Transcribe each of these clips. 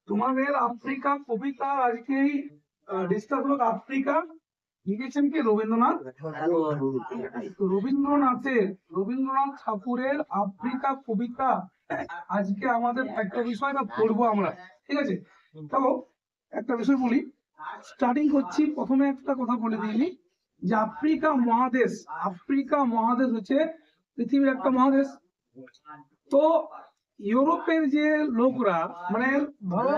তোমাদের আফ্রিকা কবিতা আজকেই ডিসকাস হলো। আফ্রিকা লিখেছেন কি? রবীন্দ্রনাথ। তো রবীন্দ্রনাথ ঠাকুরের আফ্রিকা কবিতা আজকে আমাদের একটা বিষয় বা পড়বো আমরা, ঠিক আছে? তো একটা বিষয় বলি, স্টার্টিং করছি। প্রথমে একটা কথা বলে দিইনি যে আফ্রিকা মহাদেশ হচ্ছে পৃথিবীর একটা মহাদেশ। তো ইউরোপের যে লোকরা, মানে ধরো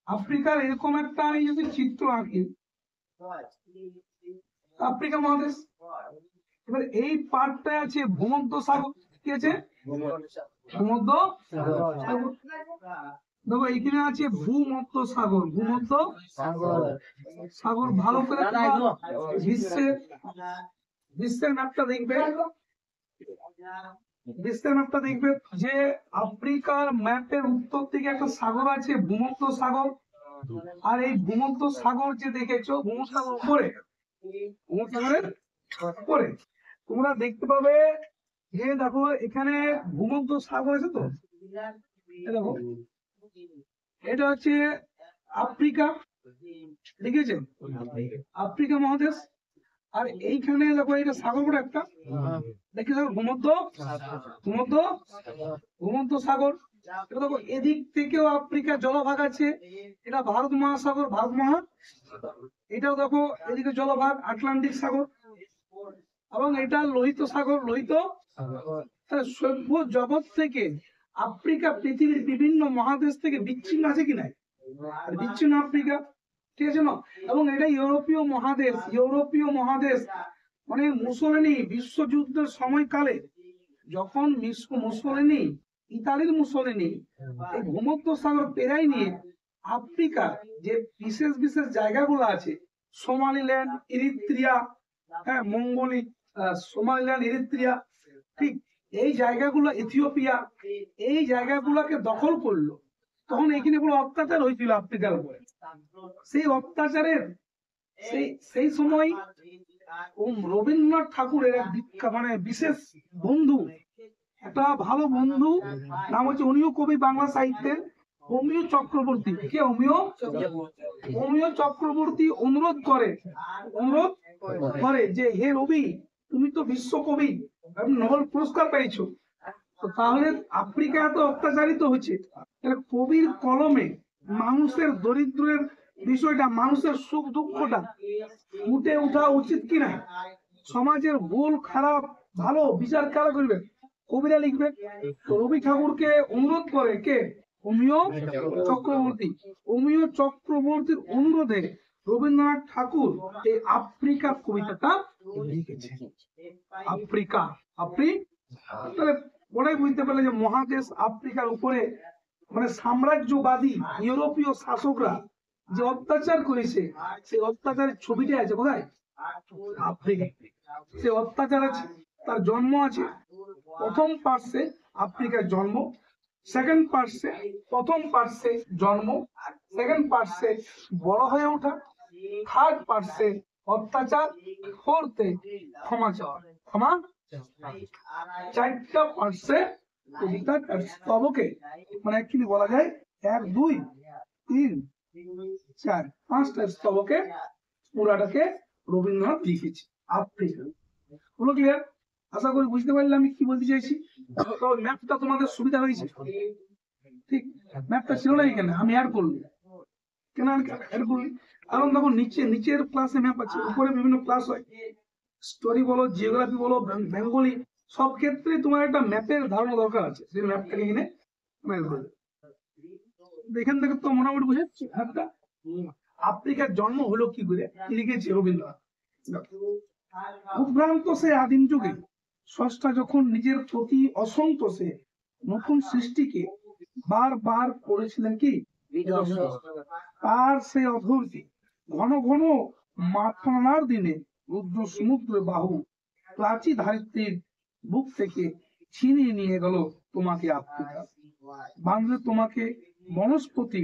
আফ্রিকার এরকম একটা, আমি যদি চিত্র আঁকি, আফ্রিকা মহাদেশ, এবার এই পার্টটায় আছে ভূমধ্য সাগর। কি আছে? ভূমধ্য সাগর। দেখো এইখানে আছে ভূমধ্য সাগর, সাগর। ভালো করে বিশ্বের ম্যাপটা দেখবে, যে আফ্রিকার ম্যাপের উত্তর দিকে একটা সাগর আছে, ভূমধ্য সাগর। আর এই ভূমধ্য সাগর যে দেখেছো, ভূমধ্যসাগর ভূমধ্যসাগরের উপরে তোমরা দেখতে পাবে যে, দেখো এখানে ভূমধ্য সাগর আছে। তো দেখো এটা হচ্ছে আফ্রিকা, ঠিক আছে? আফ্রিকা মহাদেশ। আর এইখানে দেখো এটা সাগর একটা, দেখি দেখো ভূমধ্য সাগর। দেখো এদিক থেকেও আফ্রিকা জলভাগ আছে, এটা ভারত মহাসাগর, এটাও দেখো এদিকে জলভাগ আটলান্টিক সাগর, এবং এটা লোহিত সাগর, সভ্য জগৎ থেকে আফ্রিকা পৃথিবীর বিভিন্ন মহাদেশ থেকে বিচ্ছিন্ন আছে কি নাই? বিচ্ছিন্ন আফ্রিকা, ঠিক আছে না? এবং এটা ইউরোপীয় মহাদেশ। মানে মুসোলিনি বিশ্বযুদ্ধের সময়কালে যখন ইতালির মুসোলিনি এই ভূমধ্য সাগর পেরাই নিয়ে আফ্রিকা যে বিশেষ বিশেষ জায়গাগুলো আছে, সোমালিল্যান্ড, ইরিত্রিয়া, হ্যাঁ সোমালিল্যান্ড, ইরিত্রিয়া, ঠিক এই জায়গাগুলো, ইথিওপিয়া, এই জায়গাগুলোকে দখল করলো, তখন এখানে বড় অত্যাচার হয়েছিল আফ্রিকার উপরে। সেই অত্যাচারের সেই সময় রবীন্দ্রনাথ ঠাকুরের মানে বিশেষ বন্ধু, একটা ভালো বন্ধু, নাম হচ্ছে, উনিও কবি বাংলা সাহিত্যের, অমিয় চক্রবর্তী। কে? অমিয় চক্রবর্তী অনুরোধ করে যে, হে রবি, তুমি তো বিশ্বকবি, নোবেল পুরস্কার পেয়েছো, তো তাহলে আফ্রিকা এত অত্যাচারিত হচ্ছে, কবির কলমে মানুষের দরিদ্রের বিষয়টা, মানুষের সুখ দুঃখটা ফুটে ওঠা উচিত কিনা, সমাজের ভুল খারাপ ভালো বিচার কারা করবে? কবিরা লিখবে। তো রবি ঠাকুরকে অনুরোধ করে কে? অমিয় চক্রবর্তীর অনুরোধে রবীন্দ্রনাথ ঠাকুর এই আফ্রিকা কবিতাটা লিখেছে। তাহলে ওরাই বুঝতে পারলে যে মহাদেশ আফ্রিকার উপরে, মানে সাম্রাজ্যবাদী ইউরোপীয় শাসকরা যে অত্যাচার করেছে, সেই অত্যাচারের ছবিটা আছে কোথায়? আফ্রিকা। সে অত্যাচার আছে, তার জন্ম আছে প্রথম পার্শ্বে, আফ্রিকার জন্ম। সেকেন্ড পার্শ্বে, প্রথম পার্শ্বে জন্ম, সেকেন্ড পার্শ্বে বড় হয়ে ওঠা, থার্ড পার্শ্বে অত্যাচার, ফোর্থে ক্ষমা চাওয়া, চারটা পার্শ্বে কবিতার স্তবকে, মানে অ্যাকচুয়ালি বলা যায় 1 2 3 4 5টা স্তবকে পুরাটাকে রবীন্দ্রনাথ লিখেছে আফ্রিকা। হলো ক্লিয়ার? আশা করি বুঝতে পারলে আমি কি বলতে চাইছি। তো ম্যাপটা তোমাদের সুবিধা হয়েছে, ঠিক? ম্যাপটা ছিল না এখানে, আমি অ্যাড করলাম। কেন অ্যাড করলি? কারণ দেখো নিচের ক্লাসে ম্যাপ আছে, উপরে বিভিন্ন ক্লাস হয়, স্টোরি বলো, জিওগ্রাফি বলো, বেঙ্গলি, সব ক্ষেত্রে তোমার একটা ম্যাপের ধারণা দরকার আছে। সেই ম্যাপটাকে এখানে এখান থেকে তো মোটামুটি বুঝাচ্ছি ম্যাপটা। আফ্রিকার জন্ম হলো কি করে, লিখেছে রবীন্দ্রনাথ। উদ্ভ্রান্ত সে আদিম যুগে স্রষ্টা যখন নিজের প্রতি অসন্তোষে নতুন সৃষ্টিকে বারবার করেছিলেন কি, তার সে অধৈর্যে ঘন ঘন মাথানার দিনে রুদ্র সমুদ্র বাহু প্রাচী ধারিত্রীর বুক থেকে ছিনিয়ে নিয়ে গেল তোমাকে আফ্রিকা, বাঁধলে তোমাকে বনস্পতি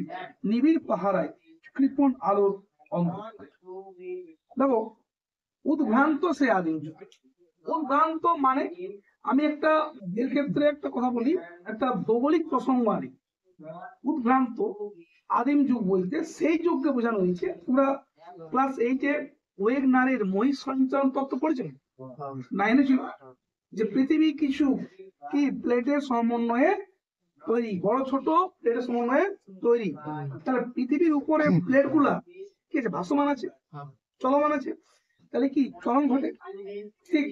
নিবিড় পাহারায় কৃপণ আলোর অন্ধকারে। দেখো, উদ্ভ্রান্ত সে আদিম যুগ। উদ্ভ্রান্ত মানে, আমি একটা এর ক্ষেত্রে একটা কথা বলি, একটা ভৌগোলিক প্রসঙ্গ আনি। উদ্ভ্রান্ত আদিম যুগ বলতে সেই যুগকে বোঝানো হয়েছে। তোমরা ক্লাস 8-এ ওয়েগনারের মহিষ সঞ্চালন তত্ত্ব পড়েছেন, 9-এ ছিল, যে পৃথিবী কিছু কি প্লেটের সমন্বয়ে তৈরি, বড় ছোট প্লেটের সমন্বয়ে তৈরি। তাহলে পৃথিবীর উপরে প্লেট গুলা কি আছে, ভাসমান আছে, চলমান আছে, তাহলে কি চলন ঘটে, ঠিক।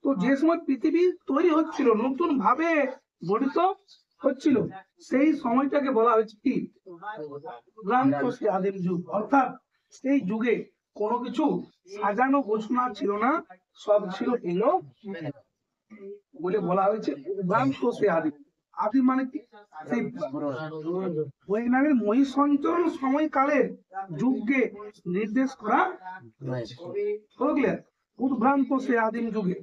তো যে সময় পৃথিবী তৈরি হচ্ছিল, নতুন ভাবে গঠিত হচ্ছিল, সেই সময়টাকে বলা হয়েছে কি ভ্রান্ত সে আদিম যুগ। অর্থাৎ সেই যুগে কোনো কিছু সাজানো গোছানো ছিল না, সব ছিল এলো বলে বলা হয়েছে ভ্রান্ত সে আদিম। আদিম মানে কি, সেই বৈজ্ঞানিক মহিষ সঞ্চরণ সময়কালের যুগকে নির্দেশ করা হয়েছে। উদ্ভ্রান্ত সে আদিম যুগে।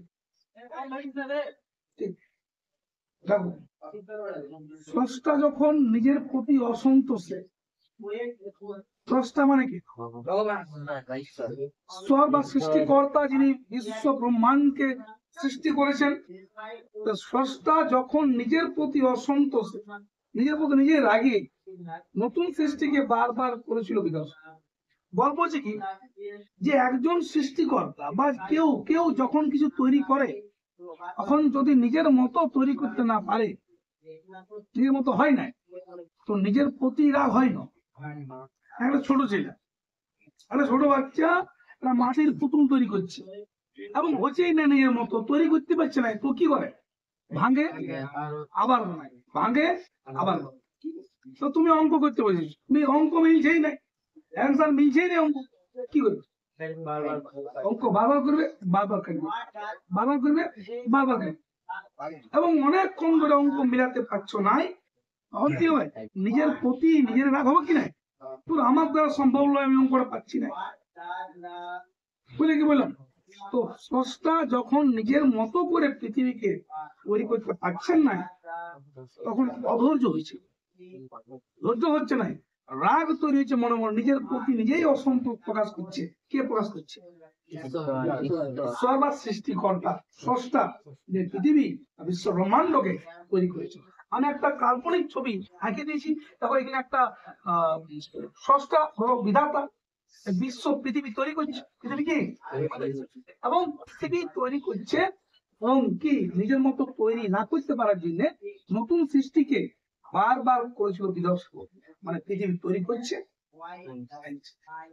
দেখো, স্রষ্টা যখন নিজের প্রতি অসন্তোষে, স্রষ্টা মানে কি, ঈশ্বর বা সৃষ্টিকর্তা, যিনি বিশ্ব ব্রহ্মাণ্ডকে সৃষ্টি করেছেন, স্রষ্টা যখন নিজের প্রতি অসন্তোষে, নিজের প্রতি নিজের রাগে নতুন সৃষ্টিকে বারবার করেছিল বিকাশ। গল্প হচ্ছে কি, যে একজন সৃষ্টিকর্তা বা কেউ কেউ যখন কিছু তৈরি করে, তখন যদি নিজের মতো তৈরি করতে না পারে, নিজের মতো হয় না, তো নিজের প্রতি রাগ হয় না। একটা ছোট ছেলে, একটা ছোট বাচ্চা একটা মাটির পুতুল তৈরি করছে এবং হচ্ছেই না, নিজের মতো তৈরি করতে পারছে না, তো কি করে, ভাঙে আবার বানায়, ভাঙে আবার। তো তুমি অঙ্ক করতে বলছিস, তুমি অঙ্ক মিলছেই না, অ্যান্সার মিলছেই না, অঙ্ক কি করবে, অঙ্ক বারবার করবে, বারবার কাটবে, বারবার করবে, বারবার কাটবে, এবং অনেকক্ষণ ধরে অঙ্ক মিলাতে পারছো নাই, তখন কি হয়, নিজের প্রতি নিজের রাগ হবে কি না, তোর আমার দ্বারা সম্ভব নয়, আমি অঙ্কটা পাচ্ছি না, বুঝলে কি বললাম। তো স্রষ্টা যখন নিজের মতো করে পৃথিবীকে তৈরি করতে পারছেন না, তখন অধৈর্য হয়েছে, ধৈর্য হচ্ছে না, রাগ তৈরি হয়েছে মনে মনে, নিজের প্রতি নিজেই অসন্তোষ প্রকাশ করছে। কে প্রকাশ করছে, সর্বা সৃষ্টিকর্তা স্রষ্টা, যে পৃথিবী বিশ্ব ব্রহ্মাণ্ডকে তৈরি করেছে। আমি একটা কাল্পনিক ছবি আঁকে দিয়েছি, দেখো এখানে একটা স্রষ্টা বিধাতা বিশ্ব পৃথিবী তৈরি করছে, পৃথিবী কি, এবং পৃথিবী তৈরি করছে, এবং কি নিজের মতো তৈরি না করতে পারার জন্য নতুন সৃষ্টিকে বারবার করেছিল বিধ্বস্ত। মানে পৃথিবী তৈরি করছে,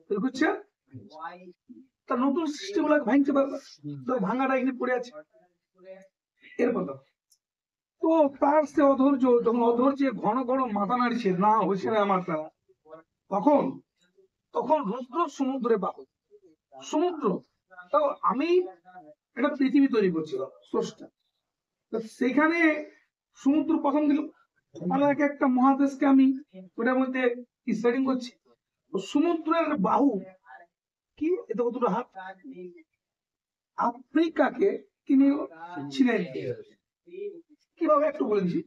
তৈরি করছে, তার নতুন সৃষ্টি গুলাকে ভাঙতে পারবে, তো ভাঙাটা এখানে পড়ে আছে এরকম। তো তার সে অধৈর্য, যখন অধৈর্য ঘন ঘন মাথা নাড়ছে, না হচ্ছে না আমার দ্বারা, তখন তখন রুদ্র সমুদ্রে বাহু, সমুদ্র, তো আমি একটা পৃথিবী তৈরি করছিল স্রষ্টা, সেখানে সমুদ্র প্রথম দিল, এক একটা মহাদেশকে আমি ওটার মধ্যে সেটিং করছি, সমুদ্রের বাহু কি, এটা কতটা হাত, আফ্রিকাকে কিনে ছিলেন, কিভাবে একটু বলে দিচ্ছি।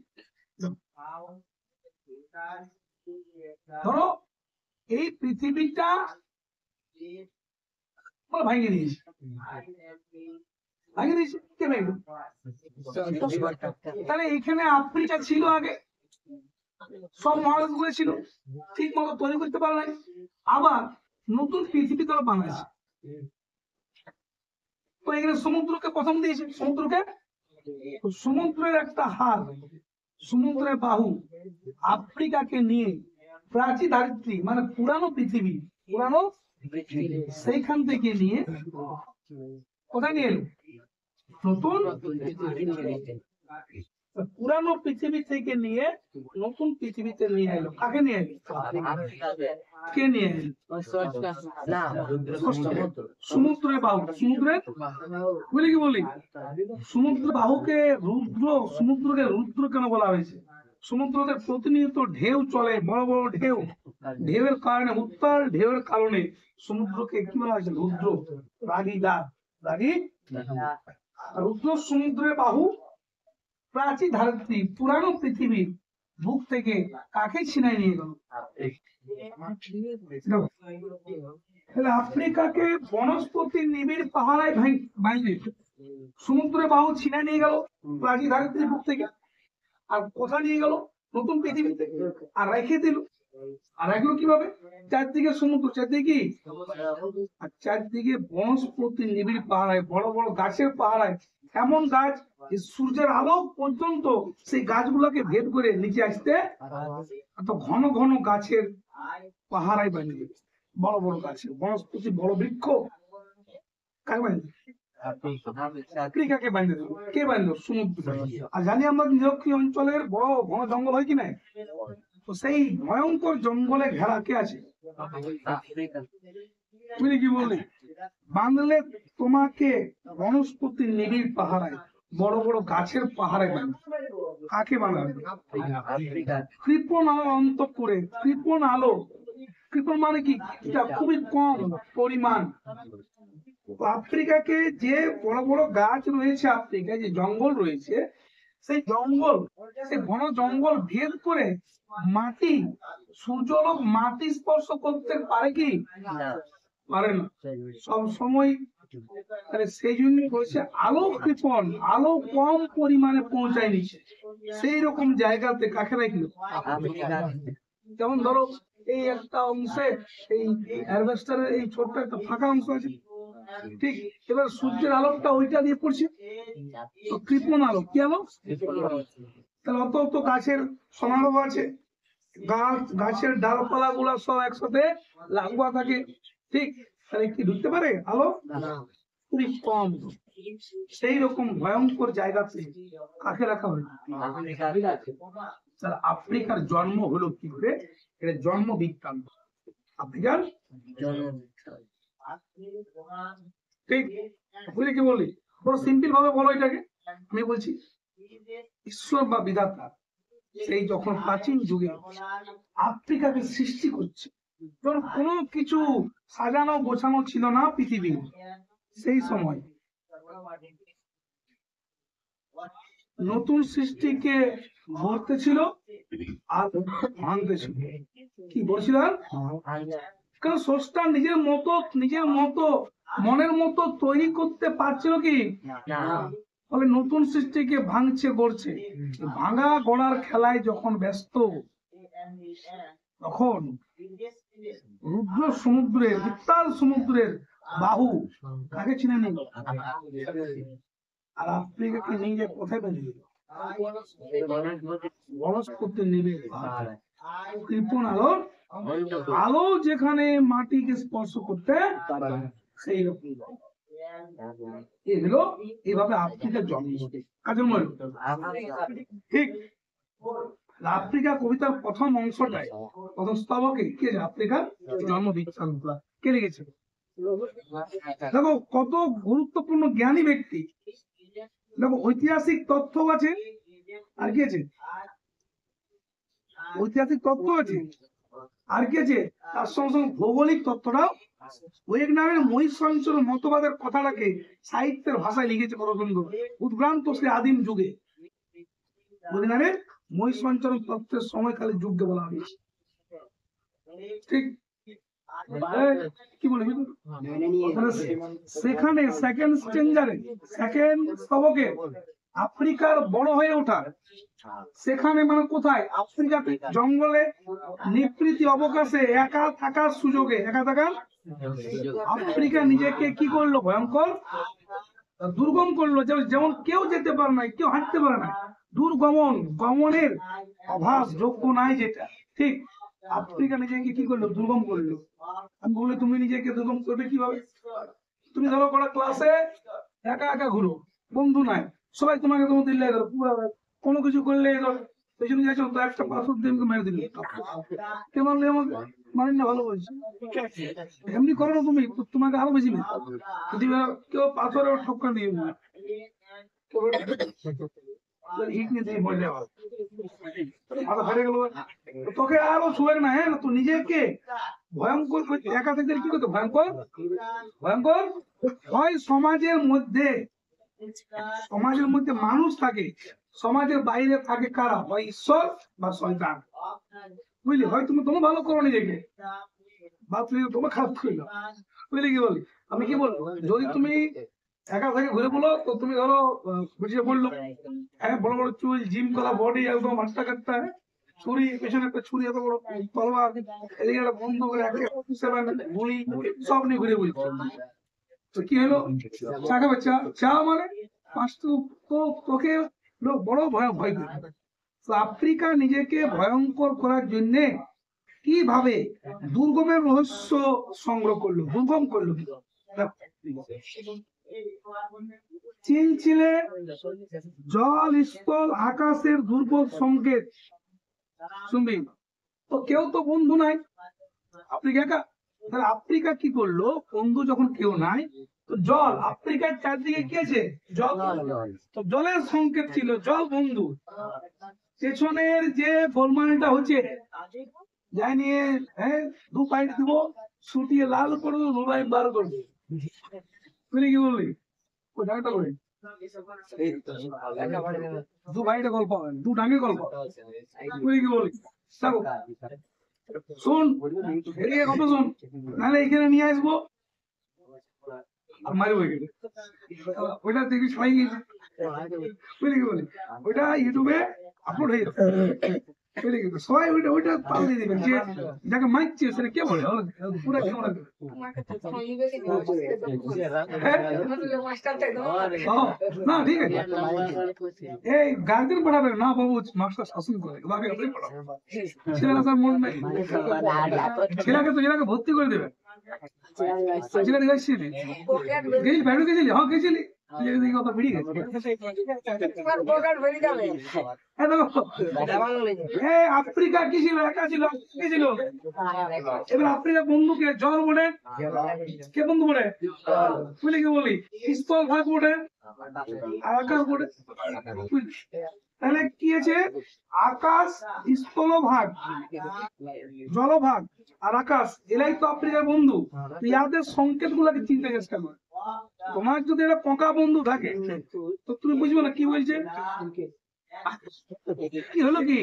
ধরো এই পৃথিবীটা ভাঙিয়ে দিয়েছে, ভাঙিয়ে দিয়েছে, কে ভাঙবে, তাহলে এখানে আফ্রিকা ছিল আগে, সব মহাদেশ গুলো ছিল, ঠিক মতো তৈরি করতে পারে নাই, আবার নতুন পৃথিবী তারা বানাইছে। তো এখানে সমুদ্রকে প্রথম দিয়েছে, সমুদ্রকে, সমুদ্রের একটা হাত, সমুদ্রের বাহু আফ্রিকাকে নিয়ে প্রাচীন ধারিত্রী মানে পুরানো পৃথিবী, পুরানো সেইখান থেকে নিয়ে কোথায় নিয়ে এলো, নতুন পুরানো পৃথিবী থেকে নিয়ে নতুন পৃথিবীতে নিয়ে এলো। কাকে নিয়ে এলো, কে নিয়ে এলো, সমুদ্রের বাহু, সমুদ্রের বলি কি বলি, সমুদ্র বাহুকে রুদ্র, সমুদ্রকে রুদ্র কেন বলা হয়েছে, সমুদ্রতে প্রতিনিয়ত ঢেউ চলে, বড় বড় ঢেউ, ঢেউয়ের কারণে, উত্তাল ঢেউয়ের কারণে সমুদ্রকে কি বলা হয়েছে, রুদ্র, রাগী দাগ, রাগী রুদ্র। সমুদ্রের বাহু প্রাচীন ধারিত্রী পুরানো পৃথিবীর বুক থেকে কাকে ছিনাই নিয়ে গেল, আফ্রিকাকে বনস্পতি নিবিড় পাহাড়ায় ভাঙিয়ে সমুদ্রের বাহু ছিনাই নিয়ে গেল প্রাচীন ধারিত্রীর বুক থেকে, আর কোথায় নিয়ে গেল, নতুন পৃথিবীতে, আর রেখে দিল। আর রাখলো কিভাবে? চারদিকে সমুদ্র, চারদিকে কি, আর চারদিকে বনস্পতি নিবিড় পাহাড়ায়, বড় বড় গাছের পাহাড়ায়, এমন গাছ যে সূর্যের আলো পর্যন্ত সেই গাছগুলোকে ভেদ করে নিচে আসতে, এত ঘন ঘন গাছের পাহাড়ায় বানিয়ে দিল। বড় বড় গাছের বনস্পতি, বড় বৃক্ষ, কাকে বানিয়ে দিল? আফ্রিকাকে বানিয়ে দিল। কে বানিয়ে দিল? সমুদ্র। আর জানি আমরা নিরক্ষীয় অঞ্চলের বড় ঘন জঙ্গল হয় কি না, তো সেই ভয়ঙ্কর জঙ্গলে ঘেরা কে আছে? তুমি কি বললি? বাঁধলে তোমাকে বনস্পতি নিবিড় পাহাড়ায়, বড় বড় গাছের পাহাড়ে বাঁধবে। কাকে বানাবে? কৃপণ আলো অন্তঃপুরে। কৃপণ আলো, কৃপণ মানে কি? এটা খুবই কম পরিমাণ। আফ্রিকাকে যে বড় বড় গাছ রয়েছে, আফ্রিকায় যে জঙ্গল রয়েছে, সেই জঙ্গল, সেই ঘন জঙ্গল ভেদ করে মাটি, সূর্যালোক মাটি স্পর্শ করতে পারে কি? পারে না, সব সময়। সেই জন্য বলছে আলো কৃপণ, আলো কম পরিমাণে পৌঁছায় নিচ্ছে। সেই রকম জায়গাতে কাকে রাখলো? যেমন ধরো এই একটা অংশে, এই হারভেস্টারের এই ছোট্ট একটা ফাঁকা অংশ আছে, ঠিক, এবার সূর্যের আলোকটা ওইটা দিয়ে পড়ছে, তো কৃপণ আলো। কি আলো? তাহলে অত অত গাছের সমারোহ আছে, গাছের ডালপালা গুলা সব একসাথে লাগোয়া থাকে, ঠিক, তাহলে কি ঢুকতে পারে আলো? খুবই কম। সেই রকম ভয়ঙ্কর জায়গাতে কাকে রাখা হয়? আফ্রিকার জন্ম হলো কি করে? এটা জন্ম বিজ্ঞান। আফ্রিকার ঠিক, বুঝলি কি বলি? বড় সিম্পল ভাবে বলো এটাকে। আমি বলছি ঈশ্বর বা বিধাতা সেই যখন প্রাচীন যুগে আফ্রিকাকে সৃষ্টি করছে, যখন কোনো কিছু সাজানো গোছানো ছিল না পৃথিবী, সেই সময় নতুন সৃষ্টিকে ভরতে ছিল আর ভাঙতে ছিল। কি বলছিল? কারণ স্রষ্টা নিজের মতো মনের মতো তৈরি করতে পারছিল কি? ফলে নতুন সৃষ্টিকে ভাঙছে, গড়ছে। ভাঙা গড়ার খেলায় যখন ব্যস্ত, তখন রুদ্র সমুদ্রের, উত্তাল সমুদ্রের বাহু কাকে চিনে নিল? আর আফ্রিকাকে নিয়ে কোথায় বেরিয়ে দিল? বনস্পতি নিবিড় কৃপণ আলো, আলো যেখানে মাটিকে স্পর্শ করতে, সেই রকম এগুলো এইভাবে আফ্রিকার জন্ম। কাজের মনে ঠিক, আফ্রিকা কবিতার প্রথম অংশটায়, প্রথম স্তবকে কে? আফ্রিকার জন্ম বিজ্ঞান কে লিখেছে? দেখো কত গুরুত্বপূর্ণ জ্ঞানী ব্যক্তি। দেখো ঐতিহাসিক তথ্য আছে, আর কি আছে? ঐতিহাসিক তথ্য আছে, আর কি আছে? তার সঙ্গে সঙ্গে ভৌগোলিক তথ্যটাও। ওয়েগনারের মহিষসঞ্চরণ মতবাদের কথাটাকে সাহিত্যের ভাষায় লিখেছে কত সুন্দর। উদ্ভ্রান্ত সে আদিম যুগে, ওয়েগনারের মহিষসঞ্চরণ তত্ত্বের সময়কালের যুগকে বলা হয়েছে, ঠিক। কি বলে সেখানে সেকেন্ড স্ট্রেঞ্জারে, সেকেন্ড স্তবকে আফ্রিকার বড় হয়ে ওঠা, সেখানে মানে কোথায়? আফ্রিকাতে জঙ্গলে নিভৃতি অবকাশে একা থাকার সুযোগে, একা থাকার আফ্রিকা নিজেকে কি করলো? ভয়ঙ্কর দুর্গম করলো। যেমন কেউ যেতে পারে না, কেউ হাঁটতে পারে না, দুর্গমন, গমনের অভাব, যোগ্য নাই যেটা, ঠিক। আফ্রিকা নিজেকে কি করলো? দুর্গম করলো। আমি বলি তুমি নিজেকে দুর্গম করবে কিভাবে? তুমি ধরো কোনো ক্লাসে একা একা ঘুরো, বন্ধু নাই, সবাই তোমাকে তোমার দিল্লি গেল, কোনো কিছু করলে পেছনে যাচ্ছ তো একটা পাথর দিয়ে মেরে দিল, কে মারলে আমাকে? মানে না, ভালো বলছি, এমনি করো না তুমি, তোমাকে আরো বেশি যদি কেউ পাথরে ঠক্কা দিয়ে তোকে আরো শুয়ে না। হ্যাঁ, তো নিজেকে ভয়ঙ্কর একা থেকে কি করতে? ভয়ঙ্কর ভয়ঙ্কর হয় সমাজের মধ্যে, সমাজের মধ্যে মানুষ থাকে, সমাজের বাইরে থাকে কারা? হয় ঈশ্বর বা শয়তান, বুঝলি? হয় তুমি তোমার ভালো করো নিজেকে, বা তুমি তোমার খারাপ করলো, বুঝলি কি বলি? আমি কি বলবো, যদি তুমি একা থেকে ঘুরে বলো, তো তুমি ধরো বুঝিয়ে বললো, হ্যাঁ, বড় বড় চুল, জিম করা বডি, একদম আটটা কাটটা, ছুরি, পেছনে একটা ছুরি, এত বড় তলোয়ার, এদিকে একটা বন্ধু করে গুলি, সব নিয়ে ঘুরে বুঝছে। তো কি হলো, চা খাবে, চা, চা মানে তোকে লোক বড় ভয় ভয় করে। তো আফ্রিকা নিজেকে ভয়ঙ্কর করার জন্য কিভাবে দুর্গমের রহস্য সংগ্রহ করলো, দুর্গম করলো কি? চিনচিলে জল, স্থল, আকাশের দুর্বল সংকেত। শুনবি তো, কেউ তো বন্ধু নাই আফ্রিকা একা। তাহলে আফ্রিকা কি করলো, বন্ধু যখন কেউ নাই, তো জল, আফ্রিকার চারদিকে কি আছে, জল। তো জলের সংকেত ছিল, জল বন্ধু। পেছনের যে গোলমালটা হচ্ছে, যাই নিয়ে, হ্যাঁ, 2 পাইট দিব, ছুটিয়ে লাল করবো, 2 পাইট বার করবো। তুই কি বললি, ওই ডাকটা করে 2 পাইটে গল্প হবে, 2 ডাঙ্গে গল্প। তুই কি বললি, থাকো শোন, এদিকে কত শোন, নাহলে এখানে নিয়ে আসবো আর মারবো এখানে। ওইটা দেখবি সবাই গেছে, বুঝলি কি বলি, ওইটা ইউটিউবে আপলোড হয়ে যাবে, বুঝলি কি, সবাই ওইটা পাল দিয়ে দিবেন, যে যাকে মাইকছে সেটা কে বলে, পুরো কেমন লাগবে। না ঠিক আছে, এই গার্জেন পড়াবে না বাবু, মাস্টার শাসন করে, ছেলেরা সব মন নেই, ছেলেকে তো ছেলেকে ভর্তি করে দেবে। ছেলেকে যাচ্ছিলি, গেছিলি বাইরে, গেছিলি, হ্যাঁ গেছিলি, আফ্রিকা কি ছিল, একা ছিল, কে ছিল? এবার আফ্রিকা বন্ধুকে জল বলে, কে বন্ধু বলে, বুঝলি কি বলি, স্থল ভাগ বলে, আর আকাশ বলে। তাহলে কি আছে, আকাশ, স্থলভাগ, জলভাগ আর আকাশ, এরাই তো আফ্রিকার বন্ধু। ইয়াদের সংকেত গুলাকে চিনতে চেষ্টা করে। তোমার যদি একটা পোকা বন্ধু থাকে, তো তুমি বুঝবে না কি বলছে, কি হলো কি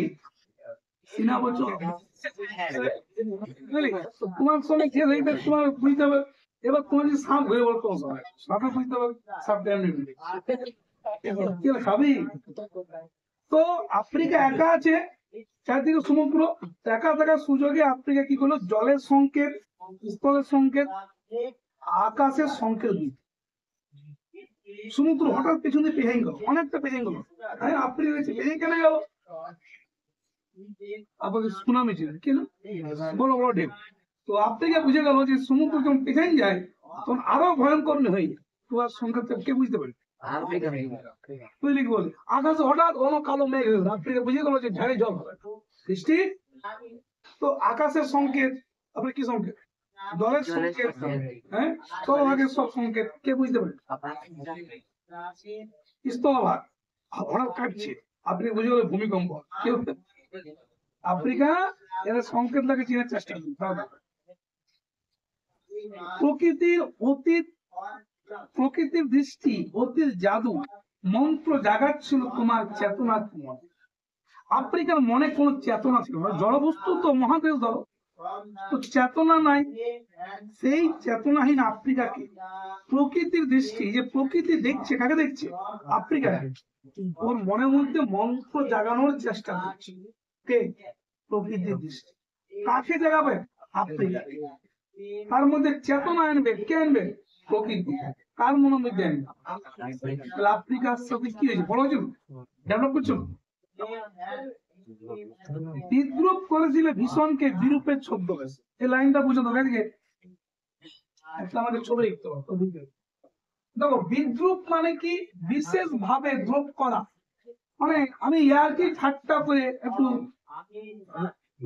সিনা বলছো, তোমার সঙ্গে খেয়ে দেখবে, তোমার বুঝতে হবে। এবার তোমার যদি সাপ হয়ে বলো, তোমার সময় সাপে বুঝতে হবে, সাপ খাবি। তো আফ্রিকা একা আছে, চারদিকে সমুদ্র, একা থাকার সুযোগে আফ্রিকা কি করলো, জলের সংকেত, স্থলের সংকেত, আকাশের সংকেত, সমুদ্র হঠাৎ পেছন দিয়ে পেছাই গেল, অনেকটা পেছাই গেল, আফ্রিকা পেছাই কেন গেল, আপনাকে সুনামি ছিল কেন, বড় বড় ঢেউ। তো আফ্রিকা বুঝে গেল যে সমুদ্র যখন পেছাই যায়, তখন আরো ভয়ঙ্কর হয়ে যায়। তোমার সংকেত কে বুঝতে পারে, বুঝলি কি বলি, আকাশে হঠাৎ ঘন কালো মেঘ হয়ে গেল, আফ্রিকা বুঝে গেল যে ঝাড়ে জল হবে বৃষ্টি। তো আকাশের সংকেত, আপনি কি সংকেত, জলের সংকেত, হ্যাঁ, স্থলভাগের সব সংকেত কে বুঝতে পারে, স্থলভাগ হঠাৎ কাটছে, আপনি বুঝে গেলেন ভূমিকম্প। কেউ আফ্রিকা এরা সংকেত লাগে চেনার চেষ্টা করে। প্রকৃতির অতীত, প্রকৃতির দৃষ্টি, অতীত জাদু, মন্ত্র জাগাচ্ছিল তোমার চেতনা। আফ্রিকার মনে কোনো চেতনা ছিল না, জড়বস্তু তো মহাদেশ ধর, তো চেতনা নাই। সেই চেতনাহীন আফ্রিকাকে প্রকৃতির দৃষ্টি, যে প্রকৃতি দেখছে, কাকে দেখছে, আফ্রিকা, ওর মনের মধ্যে মন্ত্র জাগানোর চেষ্টা করছে। কে, প্রকৃতির দৃষ্টি, কাকে জাগাবে, আফ্রিকা। তার মধ্যে চেতনা আনবে, কে আনবে, প্রকৃতি। কার মনের মধ্যে আনবে, আফ্রিকার সাথে কি হয়েছে, বড় হয়েছে, ডেভেলপ করছো। বিদ্রুপ করেছিল ভীষণকে বিরূপের ছদ্মবেশ, এই লাইনটা বুঝে দেবো, এদিকে আমাদের ছবি দেখতে পাবো। দেখো, বিদ্রুপ মানে কি, বিশেষ ভাবে দ্রোপ করা, মানে আমি ইয়ার কি ঠাট্টা করে একটু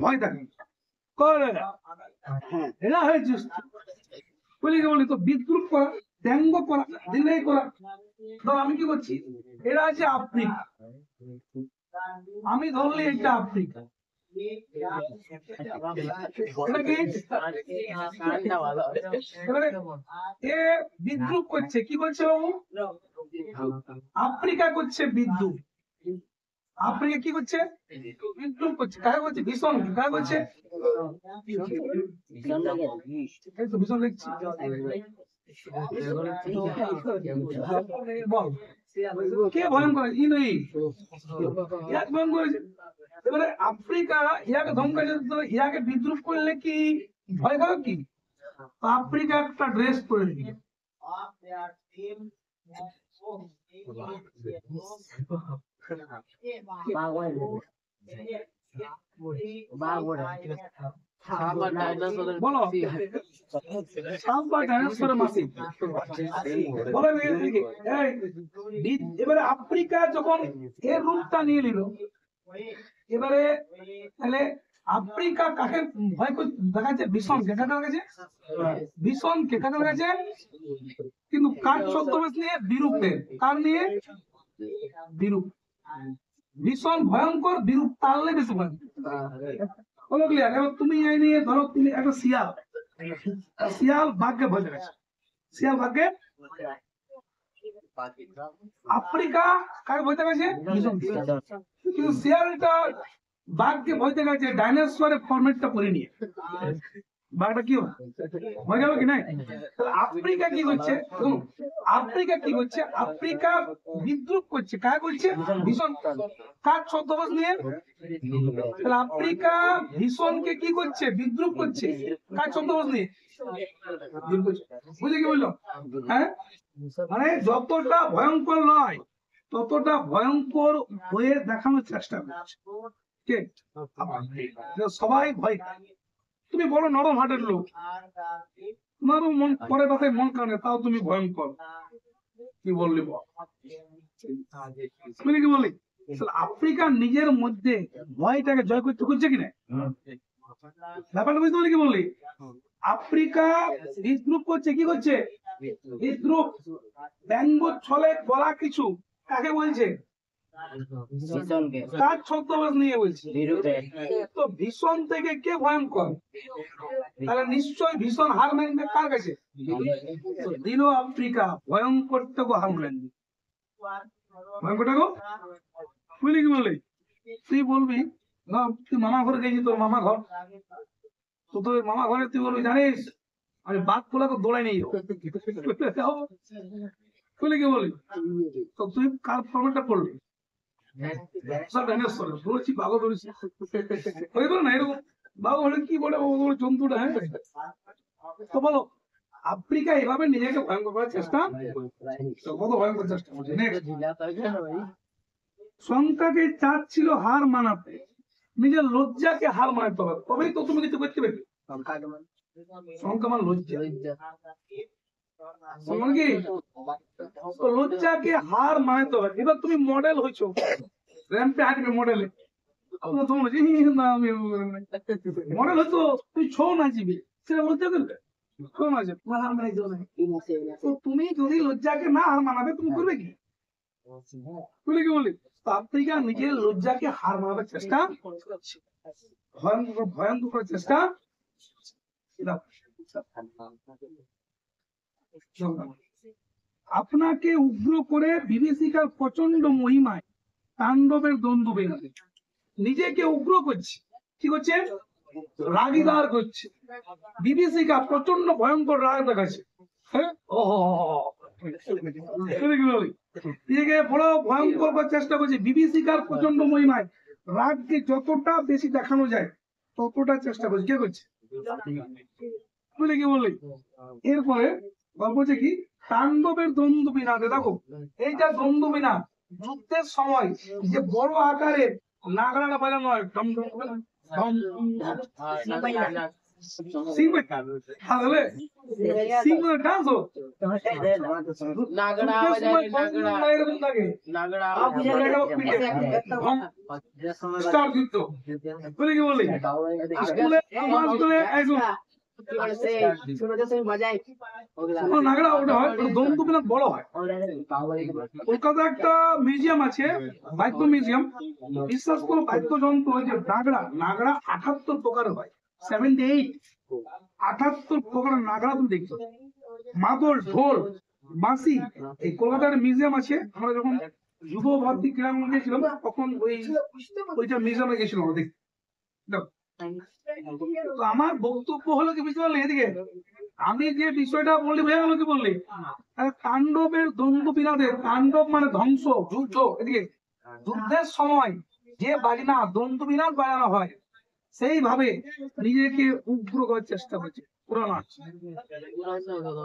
ভয় থাকি করে, এরা হয়েছে বলি কি বলি, তো বিদ্রুপ করা, ব্যঙ্গ করা, ডিনাই করা। ধর আমি কি করছি, এরা আছে আফ্রিকা, আমি ধরলি এটা আফ্রিকা, বিদ্রুপ করছে, কি বলছে বাবু, আফ্রিকা করছে বিদ্রুপ, আফ্রিকা কি করছে, বিদ্রুপ করছে, কাকে করছে, ভীষণ, কাকে করছে, ভীষণ লিখছি, বল কে ভয়ঙ্কর, ই নেই, ভয়ঙ্কর, এবারে আফ্রিকা ইয়াকে ধমকাছে, ইয়াকে বিদ্রুপ করলে কি ভয় খাবে কি? আফ্রিকা একটা ড্রেস পরে নিল, বলো সাপ বা ডাইনোসরের মাসি বলে এবারে আফ্রিকা যখন এর রূপটা নিয়ে নিল, এবারে তাহলে আফ্রিকা কাকে ভয় দেখাচ্ছে? ভীষণকে। কাকে দেখাচ্ছে? ভীষণকে। কাকে দেখাচ্ছে? কিন্তু কার ছদ্মবেশ নিয়ে? বিরূপের। কার নিয়ে? বিরূপ। ভীষণ ভয়ঙ্কর, বিরূপ তাহলে বেশি ভয়ঙ্কর। হলো ক্লিয়ার? এবার তুমি এই নিয়ে ধরো তুমি একটা শিয়াল, শিয়াল বাঘকে ভয় দেখাচ্ছে, শিয়াল বাঘকে। আফ্রিকা কাকে ভয় দেখাচ্ছে? কিন্তু শিয়ালটা বাঘকে ভয় দেখাচ্ছে ডাইনোসরের ফরম্যাটটা পরে নিয়ে। বাঘটা কি হয়ে গেল কি নাই? আফ্রিকা কি করছে? আফ্রিকা কি করছে? আফ্রিকা বিদ্রুপ করছে। কাকে করছে? ভীষণ। কার ছদ্মবেশ নিয়ে? তাহলে আফ্রিকা ভীষণকে কি করছে? বিদ্রুপ করছে। কার ছদ্মবেশ নিয়ে? বুঝে কি বললো? হ্যাঁ, মানে যতটা ভয়ঙ্কর নয় ততটা ভয়ঙ্কর হয়ে দেখানোর চেষ্টা করছে। সবাই ভয়। তুমি বলো নরম হাটের লোক, তোমারও মন পরে কথায় মন কানে, তাও তুমি ভয়ঙ্কর। কি বললি বল? কি বলি? আফ্রিকা নিজের মধ্যে ভয়টাকে জয় করতে খুঁজছে কিনা? ব্যাপারটা বুঝতে পারলি? কি বললি? আফ্রিকা বিদ্রুপ করছে। কি করছে? বিদ্রুপ, ব্যঙ্গ ছলে বলা কিছু। কাকে বলছে? কার ছদ্মবেশ নিয়ে বলছে? তো ভীষণ থেকে কে ভয়ঙ্কর? তাহলে নিশ্চয় ভীষণ হার মানবে কার কাছে? দিল আফ্রিকা ভয়ঙ্কর থেকে হার মানবে। ভয়ঙ্করটাকে বুঝলি? কি বললি? তুই বলবি না, তুই মামা ঘরে গেছি, তোর মামা ঘর, তো তোর মামা ঘরে তুই বলবি জানিস আমি বাঘ পোলাকে দৌড়াই নেই। বুঝলি? কি বলি? তো তুই কার ফর্মেটটা পড়লি? বলেছি বাঘ ধরেছি না, এরকম বাঘ হলে কি বলে জন্তুটা। হ্যাঁ, তো বলো আফ্রিকা এভাবে নিজেকে ভয়ঙ্কর করার চেষ্টা, কত ভয়ঙ্কর চেষ্টা করছে। শঙ্কাকে চাচ্ছিল হার মানাতে, নিজের লজ্জাকে হার মানাতে হবে, তবেই তো তুমি কিছু করতে পারবে। শঙ্কা মানে লজ্জা, কি? লজ্জাকে হার মানাতে হবে। এবার তুমি মডেল হয়েছো, র্যাম্পে হাঁটবে মডেলে, মডেল হয়তো তুই ছৌ নাচিবি, সেটা লজ্জা করবে? তুমি যদি লজ্জাকে না হার মানাবে তুমি করবে কি? বুঝলি? কি বলি? আফ্রিকা নিজের লজ্জাকে হার মানাবার চেষ্টা, ভয়ঙ্কর ভয়ঙ্কর করার চেষ্টা। আপনাকে উগ্র করে বিভীষিকার প্রচন্ড মহিমায় তাণ্ডবের দ্বন্দ্ব বেরোবে। নিজেকে উগ্র করছে। কি করছে? রাগিদার করছে। বিভীষিকা প্রচন্ড ভয়ঙ্কর রাগ দেখাচ্ছে। হ্যাঁ, নিজেকে বড় ভয়ঙ্কর করার চেষ্টা করছে। বিভীষিকার প্রচন্ড মহিমায় রাগকে যতটা বেশি দেখানো যায় ততটা চেষ্টা করছে। কে করছে? বুঝলি? কি বললি? এরপরে গল্প হচ্ছে কি, তাণ্ডবের দ্বন্দ্ব বিনাদে। দেখো এই যে দ্বন্দ্ব বিনা, যুদ্ধের সময় যে বড় আকারের নাগরাটা বাজানো হয়, কলকাতা একটা মিউজিয়াম আছে, বাদ্য মিউজিয়াম। বিশ্বাস করো বাদ্যযন্ত্র যে নাগড়া, নাগড়া 78 প্রকার হয়, 78 78 প্রকারের নাগড়া তুমি দেখছো। মাদল, ঢোল, বাঁশি। এই কলকাতার মিউজিয়াম আছে। আমরা যখন যুব ভারতী ক্রীড়াঙ্গন গেছিলাম তখন ওইটা মিউজিয়ামে গেছিলাম দেখতে। তো আমার বক্তব্য হলো কি, বুঝতে পারলে? এদিকে আমি যে বিষয়টা বললি বোঝা গেল? কি বললি? তাণ্ডবের দ্বন্দ্ব বিনাদের, তাণ্ডব মানে ধ্বংস, যুদ্ধ। এদিকে যুদ্ধের সময় যে বাজনা দ্বন্দ্ব বিনাশ বাজানো হয় সেইভাবে নিজেকে উগ্র করার চেষ্টা করছে পুরাণ আছে।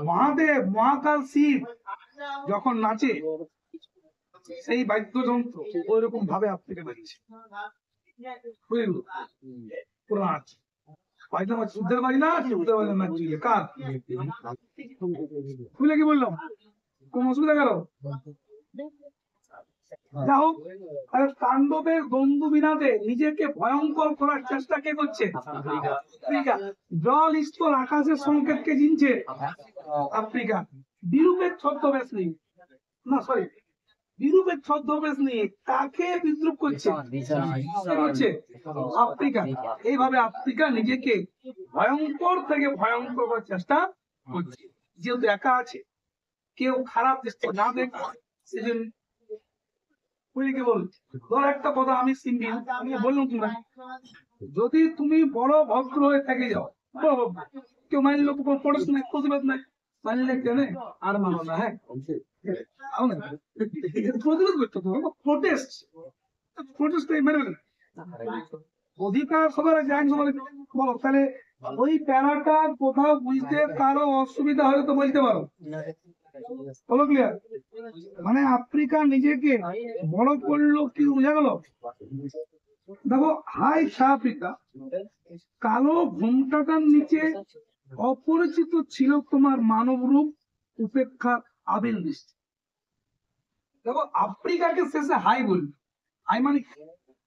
মহাদেব মহাকাল শিব যখন নাচে সেই বাদ্যযন্ত্র ওই রকম ভাবে আফ্রিকা নাচছে, বুঝলো? পুরাণ আছে। বাজনা যুদ্ধের বাজনা, যুদ্ধের বাজনা নাচছে কার? বুঝলে কি বললাম? কোন অসুবিধা কারো? যা হোক, তাণ্ডবের দ্বন্দ্ব বিনাদে নিজেকে ভয়ঙ্কর করার চেষ্টা কে করছে? আফ্রিকা। জল স্থল আকাশের সংকেতকে চিনছে আফ্রিকা। বিরূপের ছদ্মবেশ নেই, না সরি, বিরূপের ছদ্মবেশ নিয়ে কাকে বিদ্রুপ করছে? আফ্রিকা। এইভাবে আফ্রিকা নিজেকে ভয়ঙ্কর থেকে ভয়ঙ্কর করার চেষ্টা করছে, যেহেতু একা আছে, কেউ খারাপ দৃষ্টি না দেখ, সেজন্য। বুঝলি কি বল? ধর একটা কথা আমি সিম্পল আমি বললাম, তোমরা যদি তুমি বড় ভদ্র হয়ে থেকে যাও, কেউ মানলো পড়াশোনা প্রতিবাদ নাই, মানলে কেন আর মানো না? হ্যাঁ, প্রতিবাদ করতে হবে, প্রোটেস্ট, প্রোটেস্ট মেনে না। অধিকার সবার আছে, আইন সবার। বলো তাহলে ওই প্যারাটা কোথাও বুঝতে কারো অসুবিধা হলে তো বলতে পারো, বলো ক্লিয়ার? মানে আফ্রিকা নিজেকে বড় করলো, কি বোঝা গেল? দেখো, হাই আফ্রিকা, কালো ঘোমটাটার নিচে অপরিচিত ছিল তোমার মানব রূপ, উপেক্ষা, আবিল দৃষ্টি। দেখো, আফ্রিকাকে শেষে হাই বলল। হাই মানে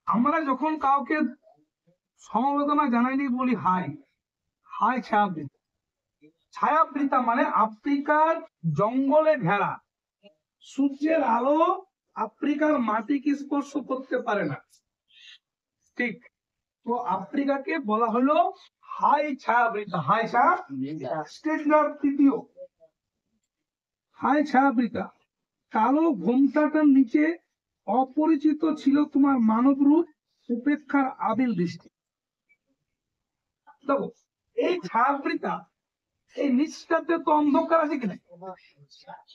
আমরা যখন কাউকে সমবেদনা জানাইনি বলি হাই, হাই ছায়াবৃতা। ছায়াবৃতা মানে আফ্রিকার জঙ্গলে ঘেরা, সূর্যের আলো আফ্রিকার মাটিকে স্পর্শ করতে পারে না, ঠিক? তো আফ্রিকাকে বলা হলো হাই ছায়াবৃতা। হাই ছায়াবৃতা স্টেন্ডার্ড তৃতীয়। হাই ছায়াবৃতা, কালো ঘোমটাটার নিচে অপরিচিত ছিল তোমার মানব রূপ, উপেক্ষার আবিল দৃষ্টি। দেখো, এই ছায়াবৃতা, এই নিচটাতে তো অন্ধকার আছে কিনা,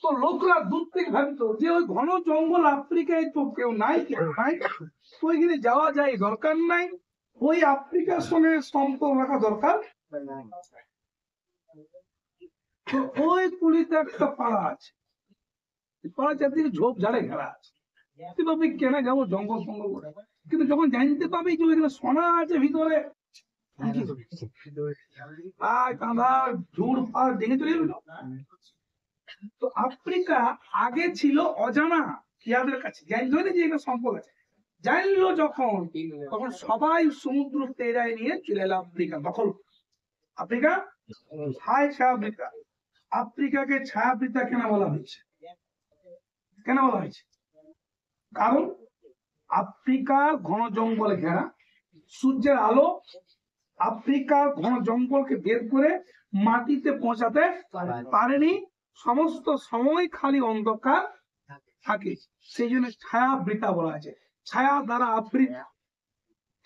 তো লোকরা দূর থেকে ভাবতো যে ওই ঘন জঙ্গল আফ্রিকায় তো কেউ নাই, ওইখানে যাওয়া যায়, দরকার নাই, ওই আফ্রিকার সঙ্গে সম্পর্ক রাখা দরকার। তো ওই পুলিতে একটা পাড়া আছে, পাড়া চারদিকে ঝোপ ঝাড়ে ঘেরা আছে, কিভাবে কেন যাবো জঙ্গল ফঙ্গল করে? কিন্তু যখন জানতে পারবে যে ওইখানে সোনা আছে ভিতরে, তো আফ্রিকা আগে ছিল অজানা ইয়াদের কাছে, জানতো না যে এখানে সম্পদ আছে। জানলো যখন, তখন সবাই সমুদ্র পেরায় নিয়ে চলে এলো আফ্রিকা দখল। Africa high ছায়াবৃতা। আফ্রিকাকে ছায়াবৃতা কেন বলা হয়েছে? কেন বলা হয়েছে? কারণ আফ্রিকার ঘন জঙ্গলে ঘেরা, সূর্যের আলো আফ্রিকার ঘন জঙ্গলকে বের করে মাটিতে পৌঁছাতে পারেনি, সমস্ত সময় খালি অন্ধকার থাকে, সেই জন্য ছায়াবৃতা বলা আছে। ছায়া দ্বারা আবৃত,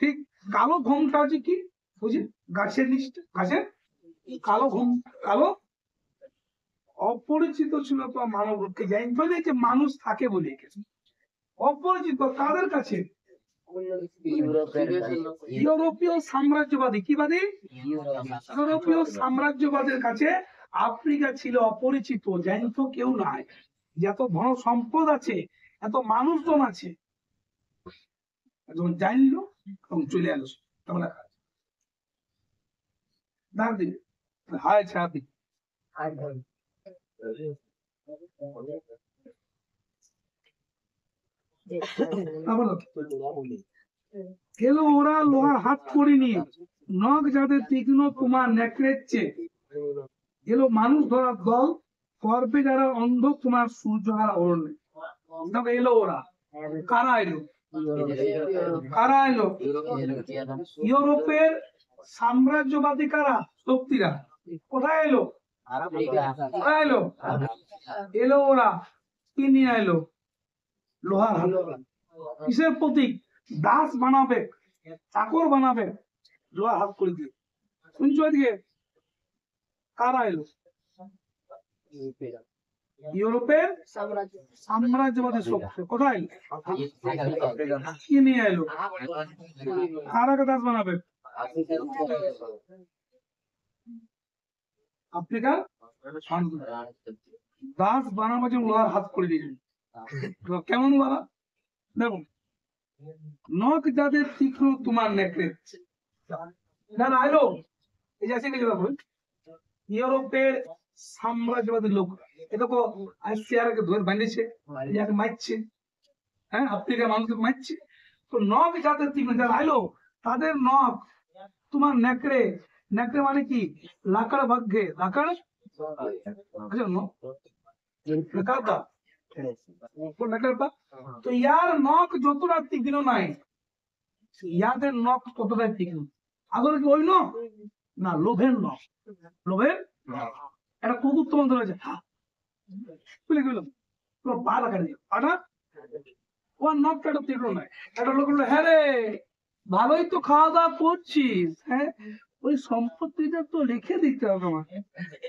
ঠিক? কালো ঘোমটা আছে কি বুঝি, গাছের নিচে, গাছের কালো ঘুম, কালো অপরিচিত ছিল তো মানব রূপকে, জানতো না যে মানুষ থাকে বলে। অপরিচিত কাদের কাছে? ইউরোপীয় সাম্রাজ্যবাদী। কি বাদী? ইউরোপীয় সাম্রাজ্যবাদের কাছে আফ্রিকা ছিল অপরিচিত, জানতো কেউ নাই। যত ধন সম্পদ আছে, এত মানুষজন আছে, যখন জানলো তখন চলে এলো। তোমরা ডাক দিবে হায় ছাপি। এলো ওরা লোহার হাত করি নিয়ে, নখ যাদের তীক্ষ্ণ তোমার নেকড়েচ্ছে। এলো মানুষ ধরার দল, গর্বে যারা অন্ধ তোমার সূর্য হারা অরণ্যে। এলো ওরা, কারা এলো? কারা এলো? ইউরোপের সাম্রাজ্যবাদী কারা? শক্তিরা। কোথায় এলো? কোথায় এলো? এলো ওরা, কি নিয়ে এলো? লোহার হাত। কিসের প্রতীক? দাস বানাবে, চাকর বানাবে, লোহার হাত করে দিয়ে। শুনছো এদিকে? কারা এলো? ইউরোপের সাম্রাজ্যবাদী শক্তি কোথায় কি নিয়ে এলো? আর আগে দাস বানাবে আফ্রিকা দাস বানাবার জন্য লোহার হাত করে দিয়েছে। কেমন বলা দেখুন, নখ যাদের তীক্ষ্ণ তোমার নেকড়ে না আইলো এই যে আছে ইউরোপের সাম্রাজ্যবাদী লোক এটা তো চেয়ারকে ধরে বাঁধেছে, যাকে মারছে, হ্যাঁ আফ্রিকার মানুষকে মারছে। তো নখ যাদের তীক্ষ্ণ যারা আইলো তাদের নখ তোমার নেকড়ে, নেকড়ে মানে কি লাকড় ভাগ্যে লাকড় তো ইয়ার নখ যতটা তীক্ষ্ণ নাই ইয়াদের নখ ততটাই তীক্ষ্ণ। আসলে কি ওই নখ না লোভের নখ, লোভের একটা কুকুর তোমার ধরেছে বুঝলে গেল তোমার পা লাগা দিয়ে পাটা ওর নখটা একটা তীক্ষ্ণ নাই। একটা লোক বললো হ্যাঁ রে ভালোই তো খাওয়া দাওয়া করছিস, হ্যাঁ ওই সম্পত্তিটা তো লিখে দিতে হবে আমাকে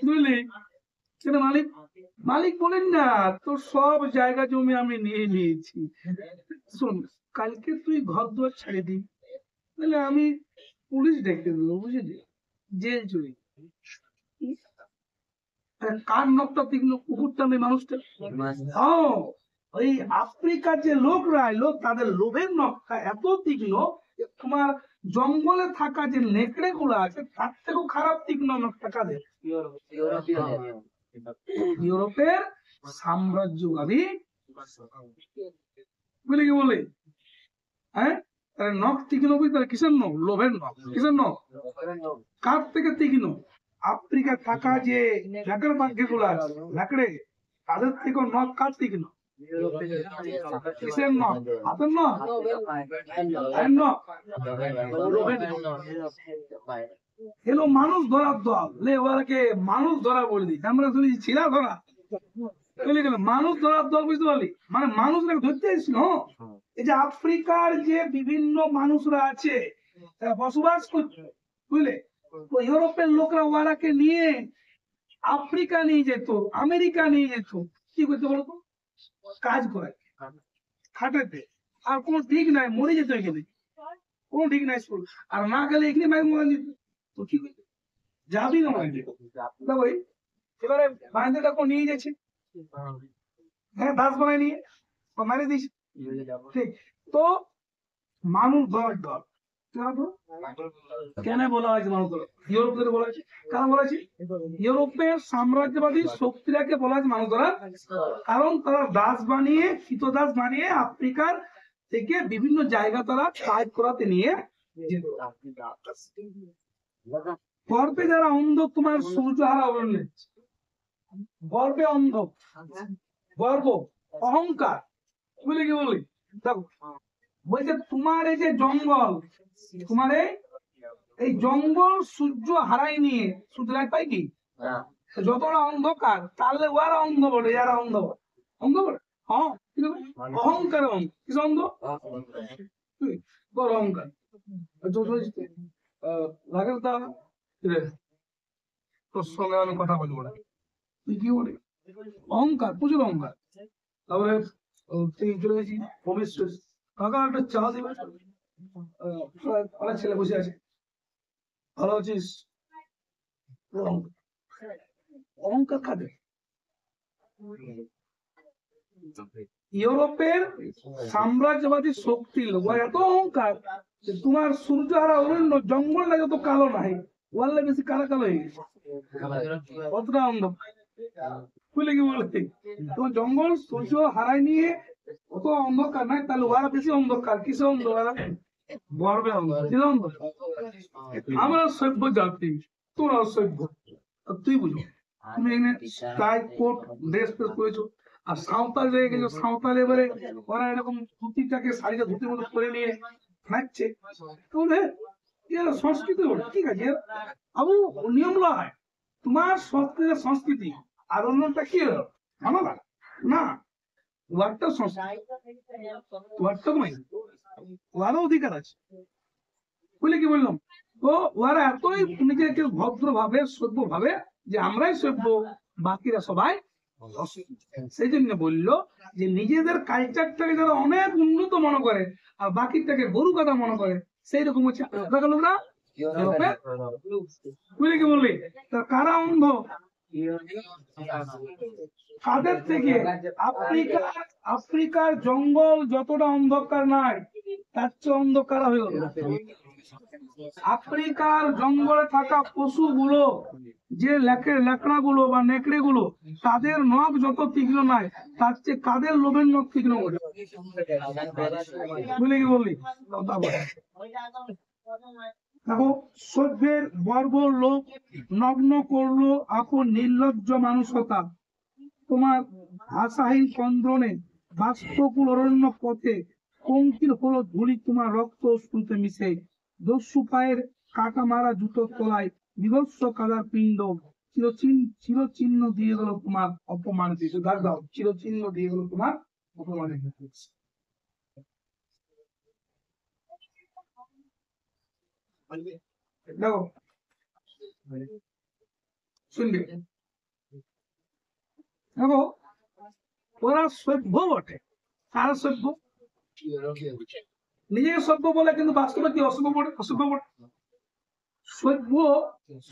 বুঝলি। কিন্তু মালিক মালিক বলেন না তোর সব জায়গা জমি আমি নিয়ে নিয়েছি, শোন কালকে তুই ঘর দুয়ার ছেড়ে দিই তাহলে আমি পুলিশ ডেকে দেবো বুঝলি, জেল চুরি। কার নখটা তীক্ষ্ণ কুকুরটা নেই মানুষটা। ওই আফ্রিকার যে লোকরা এলো তাদের লোভের নখটা এত তীক্ষ্ণ তোমার জঙ্গলে থাকা যে নেকড়ে গুলো আছে তার থেকেও খারাপ তীক্ষ্ণ নখটা কাদের? ইউরোপের সাম্রাজ্যবাদী বলে কি বলে, হ্যাঁ নখ তীক্ষ্ণ বুঝতে কিসের নখ? লোভের নখ। কিসের নখ? কার থেকে তীক্ষ্ণ? আফ্রিকা থাকা যে লাকড় পাখি গুলো আছে লাকড়ে তাদের থেকে নখ কার তীক্ষ্ণ? কিসের নখ? হাতের নখ? এলো মানুষ ধরার দল লে ওরাকে মানুষ ধরা বলে দিই, আমরা শুনেছি ছিলা ধরা চলে গেল মানুষ ধরার দল বুঝতে পারলি, মানে মানুষরা ধরতে এসেছিল। এই যে আফ্রিকার যে বিভিন্ন মানুষরা আছে তারা বসবাস করছে বুঝলে, তো ইউরোপের লোকরা ওরাকে নিয়ে আফ্রিকা নিয়ে যেত, আমেরিকা নিয়ে যেত, কি করতে বলতো কাজ করে খাটাতে, আর কোন ঠিক নাই মরে যেত এখানে, কোন ঠিক নাই আর না গেলে এখানে মায়ের মরে যেত। তো কি যাবি না ভাই, এবারে বাঁধে দেখো নিয়ে যাচ্ছে, হ্যাঁ দাস বানায় নিয়ে মেরে দিয়েছে। ঠিক তো মানুষ ধরার দল কেন বলা হয়েছে? মানুষ ধরা ইউরোপদের বলা হয়েছে, কারণ বলা হয়েছে ইউরোপের সাম্রাজ্যবাদী শক্তিটাকে বলা হয়েছে মানুষ ধরা, কারণ তারা দাস বানিয়ে কৃতদাস বানিয়ে আফ্রিকার থেকে বিভিন্ন জায়গা তারা কাজ করাতে নিয়ে যেত। গর্বে যারা অন্ধ তোমার সূর্য হারা অরণ্য, গর্বে অন্ধ, গর্ব অহংকার বলে কি বলি দেখো বলছে তোমার এই যে জঙ্গল, তোমার এই জঙ্গল সূর্য হারাই নিয়ে সূর্য পাই কি যতটা অন্ধকার তাহলে ওরা অন্ধ বলে, যারা অন্ধ অন্ধ বলে হ্যাঁ অহংকার কিছু অন্ধ অহংকার লাগে তোর সঙ্গে আমি কথা বলবো না, তুই কি বলি অহংকার প্রচুর অহংকার। তারপরে চলে গেছি ভবিষ্যৎ কাকা একটা চা দেবে, অনেক ছেলে বসে আছে, ভালো আছিস? অহংকার কাদের? ইউরোপের সাম্রাজ্যবাদী শক্তির লোক এত অহংকার যে তোমার সূর্য হারা অরণ্য জঙ্গলটা যত কালো নাই ওয়াল্লে বেশি কালো কালো হয়ে গেছে, কতটা অন্ধ বুঝলে কি বলতে তোমার জঙ্গল সূর্য হারাই নিয়ে অত অন্ধকার নাই তাহলে ওরা বেশি অন্ধকার। কিসে অন্ধ? গর্বে অন্ধ। কিসে অন্ধ? আমরা সভ্য জাতি, তোরা সভ্য, তুই বুঝো তুমি এখানে টাইট কোট ড্রেস ফ্রেস করেছো, আর সাঁওতাল রয়ে গেছো, সাঁওতাল এবারে ওরা এরকম ধুতিটাকে শাড়িটা ধুতির মতো করে নিয়ে নাচছে, তাহলে সংস্কৃতি ওটা ঠিক আছে আবু নিয়ম হয় তোমার সংস্কৃতি সংস্কৃতি আর অন্যটা কি হলো মানা না ওয়ার্ডটা ওয়ারও অধিকার আছে বুঝলে কি বললাম। তো ওরা এতই নিজেকে ভদ্র ভাবে সভ্য ভাবে যে আমরাই সভ্য বাকিরা সবাই সেই জন্য বললো যে নিজেদের কালচারটাকে যারা অনেক উন্নত মনে করে আর বাকিটাকে গরু গাদা মনে করে, সেই রকম হচ্ছে দেখা গেল না বুঝলি কি বললি? তা কারা অন্ধ? কাদের থেকে? আফ্রিকার জঙ্গল যতটা অন্ধকার নাই তার চেয়ে অন্ধকার হয়ে গেল। আফ্রিকার জঙ্গলে থাকা পশুগুলো যে লেকড়া গুলো বা নেকড়ে গুলো, তাদের নখ যত তীক্ষ্ণ নাই তার চেয়ে কাদের লোভের নখ তীক্ষ্ণ করে। বুঝলি কি বললি? দেখো, সভ্যের বর্বর লোক নগ্ন করলো আপন নির্লজ্জ মানুষতা। তোমার ভাষাহীন কন্দ্রনে বাস্তবকুল অরণ্য পথে কঙ্কিল হলো ধুলি তোমার রক্ত স্রোতে মিশে। দস্যু পায়ের কাটা মারা জুতোর তলায় বিভৎস কাদার পিণ্ড চিরচিহ্ন দিয়ে গেল তোমার অপমানিত। দাও, চিরচিহ্ন দিয়ে গেল তোমার অপমানিত। দেখো শুনবে, দেখো ওরা সভ্য বটে। কারা সভ্য? নিজেকে সভ্য বলে কিন্তু বাস্তবে কি অসভ্য বটে, অসভ্য বটে।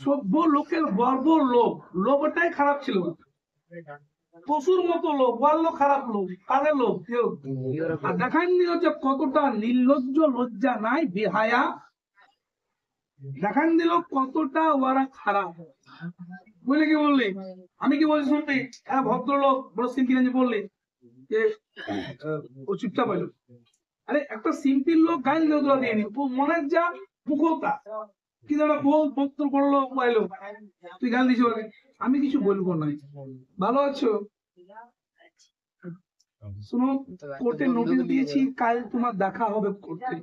সভ্য লোকের বর্বর লোভ, লোভটাই খারাপ ছিল। পশুর মতো লোভ, বললো খারাপ লোভ। কাদের লোভ? আর দেখাননি হচ্ছে কতটা নির্লজ্জ, লজ্জা নাই, বেহায়া। দেখান দিল কতটা ওরা খারাপ। বুঝলি কি বললি? আমি কি বলছি শুনবি? ভদ্রলোক বড় সিম্পল বললি যে ও চুপচাপ হইল। আরে একটা সিম্পল লোক গান দিয়ে নি, মনের যা মুখতা কি যেন বল ভক্ত বড় লোক পাইলো, তুই গান দিস। আমি কিছু বলবো নাই। ভালো আছো? শুনো, কোর্টে নোটিশ দিয়েছি, কাল তোমার দেখা হবে কোর্টে।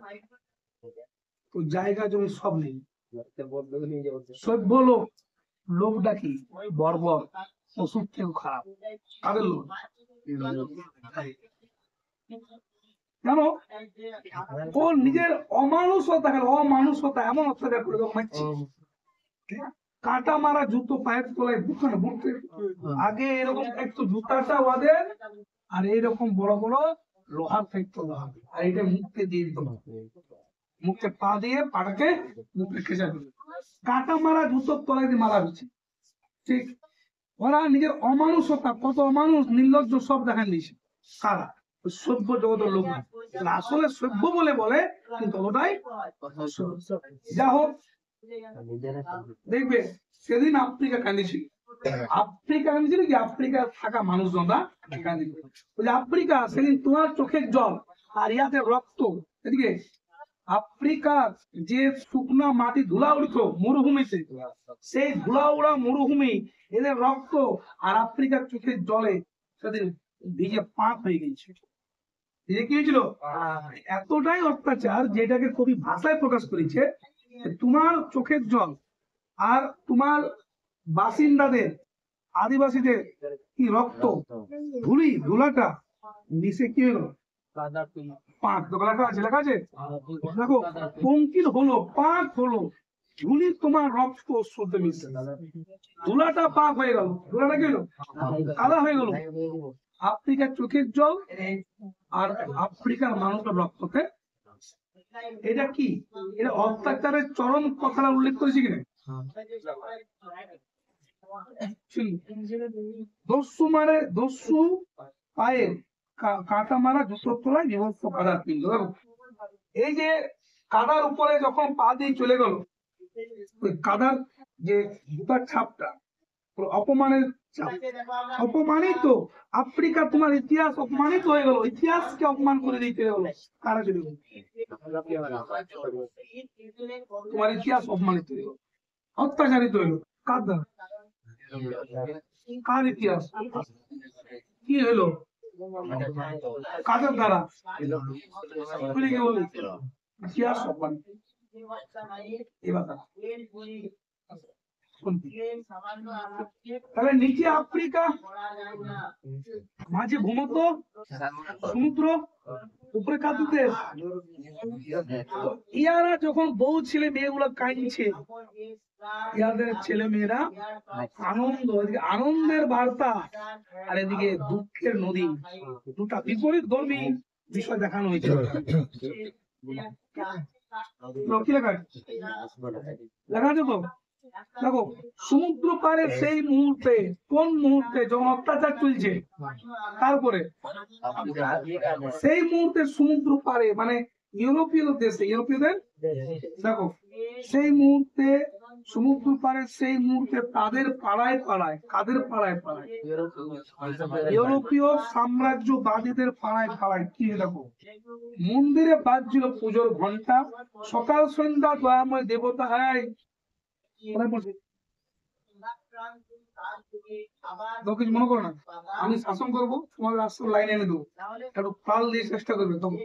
তো জায়গা জমি সব নেই। সভ্য লোক লোকটা কি বর্বর, পশুর থেকেও খারাপ। কাদের লোক? জানো, ও নিজের অমানুষতা এমন অত্যাচার করে মারছে। কাটা মারা জুতো পায়ের তলায় বুকের বুকে। আগে এরকম একটু জুতাটা ওদের, আর এইরকম বড় বড় লোহার ফেকতো, আর এটা মুখে দিয়ে দিত, মুখে পা দিয়ে পাটাকে মুখে খেঁচা দিল। কাটা মারা জুতোর তলায় দিয়ে মারা হচ্ছে। ঠিক, ওরা নিজের অমানুষতা, কত অমানুষ নির্লজ্জ সব দেখান দিয়েছে। কারা? সভ্য জগতের লোক। আসলে সভ্য বলে কিন্তু ওটাই। যা হোক, দেখবে সেদিন আফ্রিকা কান্দিছিল। আফ্রিকা থাকা মানুষজনরা কান্দিছিল। আফ্রিকা সেদিন তোমার চোখের জল আর ইয়াতে রক্ত। এদিকে আফ্রিকার যে শুকনা মাটি ধুলা উড়তো মরুভূমিতে, সেই ধুলা উড়া মরুভূমি এদের রক্ত আর আফ্রিকার চোখের জলে সেদিন ভিজে পাক হয়ে গেছে। কি হয়েছিল? এতটাই অত্যাচার যেটাকে কবি ভাষায় প্রকাশ করেছে। তোমার চোখের জল আর তোমার বাসিন্দাদের, আদিবাসীদের কি রক্ত, ধুলাটা মিশে কি হলো? পাক। লেখা আছে দেখো, পঙ্কিল হলো, পাক হলো, ধুলি তোমার রক্ত স্রোতে মিশে। ধুলাটা পাক হয়ে গেল, ধুলাটা কি হলো? কাদা হয়ে গেল। আফ্রিকার চোখের জল আর আফ্রিকার মানুষের রক্ততে। এটা কি? এটা অত্যাচারের চরম কথাটা উল্লেখ করেছি কিনা? দস্যু পায়ে কাটা মারা জুতোর তলায় বিভৎস কাদার পিণ্ড। এই যে কাদার উপরে যখন পা দিয়ে চলে গেল, ওই কাদার যে জুতার ছাপটা, অপমানের ছাপ। অপমানিত আফ্রিকা, তোমার ইতিহাস অপমানিত হয়ে গেল। ইতিহাসকে অপমান করে দিতে গেল কারা চলে গেল? তোমার ইতিহাস অপমানিত হয়ে গেল, অত্যাচারিত হইল। কার দ্বারা? কার ইতিহাস কি হইলো? কাদের দ্বারা? কি বলি? ইতিহাস অপমানিত। তাহলে নিচে আফ্রিকা, মাঝে ভূমধ্য সমুদ্র, উপরে কাঁদতে দেশ। তো ইয়ারা যখন বউ ছেলে মেয়েগুলো কাঁদছে, ইয়াদের ছেলে মেয়েরা আনন্দ, এদিকে আনন্দের বার্তা আর এদিকে দুঃখের নদী, দুটা বিপরীত ধর্মী বিষয় দেখানো হয়েছে। কি লেখা লেখা আছে তো? দেখো, সমুদ্র পারে সেই মুহূর্তে, কোন মুহূর্তে যখন অত্যাচার চলছে, তারপরে সেই মুহূর্তে সমুদ্র পারে মানে ইউরোপীয় দেশে, ইউরোপীয়দের দেখো সেই মুহূর্তে সমুদ্র পারে, সেই মুহূর্তে তাদের পাড়ায় পাড়ায়, কাদের পাড়ায় পাড়ায়? ইউরোপীয় সাম্রাজ্যবাদীদের পাড়ায় পাড়ায় কি দেখো, মন্দিরে বাজছিল পুজোর ঘন্টা, সকাল সন্ধ্যা দয়াময় দেবতা কিছু মনে করো না, আমি শাসন করবো, তোমাদের রাস্তার লাইনে এনে দেবো, একটু পাল দিয়ে চেষ্টা করবে। তখন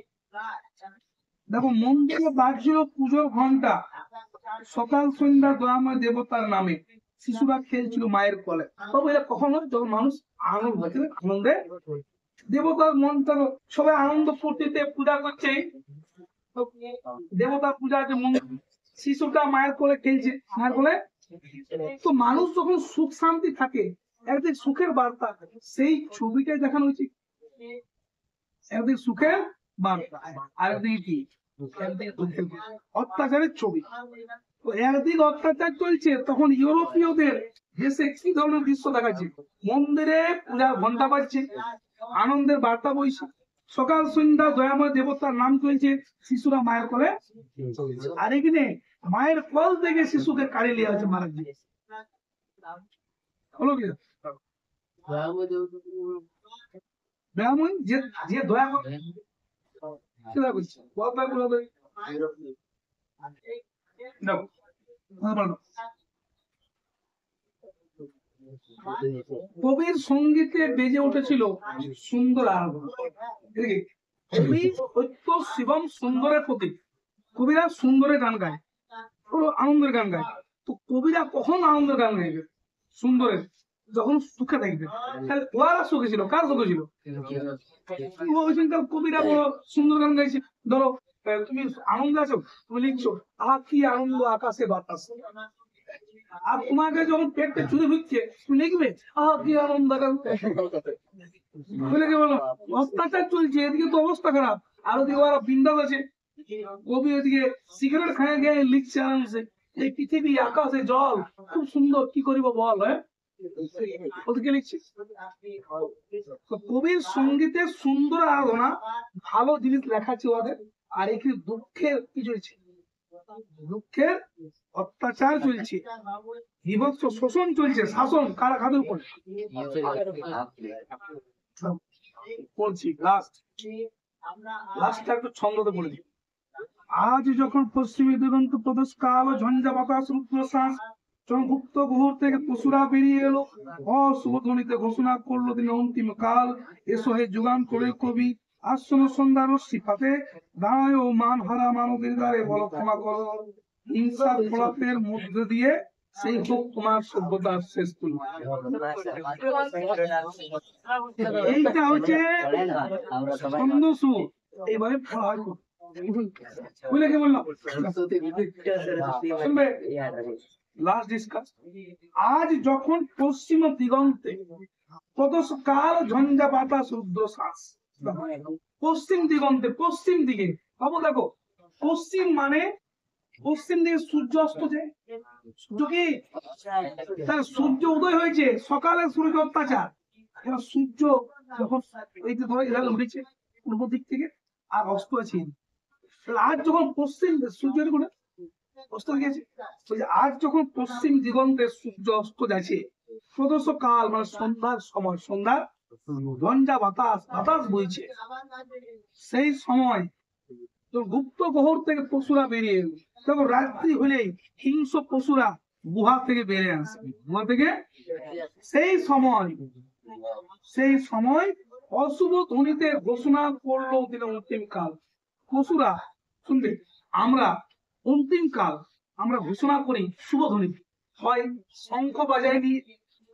দেখো মন্দিরে বাজছিল পুজোর ঘন্টা, সকাল সন্ধ্যা দয়াময় দেবতার নামে শিশুরা খেলছিল মায়ের কোলে। তবে এটা কখন হয়? যখন মানুষ আনন্দে দেবতার মন, সবাই আনন্দ ফুর্তিতে পূজা করছে, দেবতা পূজা আছে, শিশুটা মায়ের কোলে খেলছে, মায়ের কোলে। তো মানুষ যখন সুখ শান্তি থাকে, একদিক সুখের বার্তা, সেই ছবিটাই দেখানো হয়েছে। একদিক সুখের বার্তা, আরেকদিকে কি? অত্যাচারের ছবি। তো একদিক অত্যাচার চলছে, তখন ইউরোপীয়দের দেশে কি ধরনের দৃশ্য দেখাচ্ছে? মন্দিরে পূজা ঘন্টা বাজছে, আনন্দের বার্তা বইছে, সকাল সন্ধ্যা দয়াময় দেবতার নাম চলছে, শিশুরা মায়ের কোলে। আর এখানে মায়ের কোল থেকে শিশুকে কাড়ি লিয়ে আছে মারা গিয়ে। হলো কি? দয়াময় যে দয়া করে, কবির সঙ্গীতে বেজে উঠেছিল সুন্দর আরাধনা। কবি সত্য শিবম সুন্দরের প্রতীক। কবিরা সুন্দরের গান গায়, আনন্দের গান গায়। তো কবিরা কখন আনন্দের গান গাইবে? সুন্দরের, যখন সুখে থাকবে। তাহলে ওরা সুখে ছিল, কার সুখে ছিল? কবিরা বড় সুন্দর গান গাইছে। ধরো তুমি আনন্দ আছো, তুমি লিখছো আহা কি আনন্দ আকাশে বাতাস, আর তোমাকে যখন পেটে চুরি হচ্ছে তুমি লিখবে আহা কি আনন্দ। বলো অত্যাচার চলছে, এদিকে তো অবস্থা খারাপ, আর ওদিকে ওরা বিন্দাস আছে। কবি ওদিকে সিগারেট খায় গিয়ে লিখছে আরামসে, এই পৃথিবী আকাশে জল খুব সুন্দর, কি করিব বল। ওদিকে লিখছে। কবির সঙ্গীতে সুন্দর আরাধনা, ভালো জিনিস লেখাচ্ছে ওদের। আর এখানে দুঃখের কি চলছে? দুঃখের অত্যাচার চলছে, বিভৎস শোষণ চলছে, শাসন কারা কাদের উপর? বলছি লাস্ট একটু ছন্দতে বলে দিই। আজ যখন পশ্চিমী দিগন্ত প্রদেশ কাল ঝঞ্ঝা বাতাস রুদ্র শ্বাস, যখন গুপ্ত গুহর থেকে পশুরা বেরিয়ে এলো, অশুভধ্বনিতে ঘোষণা করলো দিন অন্তিম কাল, এসো হে যুগান করে কবি, আসন্ন সন্ধ্যার সিফাতে দাঁড়ায় ও মান হারা মানবের দ্বারে বলো ক্ষমা করো, হিংসার ফলাপের মধ্যে দিয়ে সেই হোক তোমার সভ্যতার শেষ তুল। এইটা হচ্ছে ছন্দ সুর, এইভাবে পড়া হয়। বুঝলে কি বললাম? শুনবে লাস্ট ডিসকাস। আজ যখন পশ্চিম দিগন্তে প্রদোষ কাল ঝঞ্ঝা বাতাস রুদ্র শ্বাস, পশ্চিম দিগন্তে, পশ্চিম দিকে বাবু দেখো, পশ্চিম মানে পশ্চিম দিকে সূর্য অস্ত যায়, সূর্য কি তার সূর্য উদয় হয়েছে, সকালে সূর্য অত্যাচার, এবার সূর্য যখন এই যে ধরো এখানে উঠেছে পূর্ব দিক থেকে আর অস্ত আছে, আজ যখন পশ্চিম সূর্যের কোণে অস্ত গেছে, আজ যখন পশ্চিম দিগন্তে সূর্য অস্ত যাচ্ছে, প্রদোষ কাল মানে সন্ধ্যার সময়, সন্ধ্যার ঝঞ্ঝা বাতাস, বাতাস বইছে, সেই সময় গুপ্ত গহর থেকে পশুরা বেরিয়ে এলো। তখন রাত্রি হলেই হিংস্র পশুরা গুহা থেকে বেরিয়ে আসবে, গুহা থেকে। সেই সময় অশুভ ধ্বনিতে ঘোষণা করলো দিন অন্তিম কাল। পশুরা শুনবে, আমরা অন্তিম কাল আমরা ঘোষণা করি শুভ ধ্বনি, হয় শঙ্খ বাজায় নিয়ে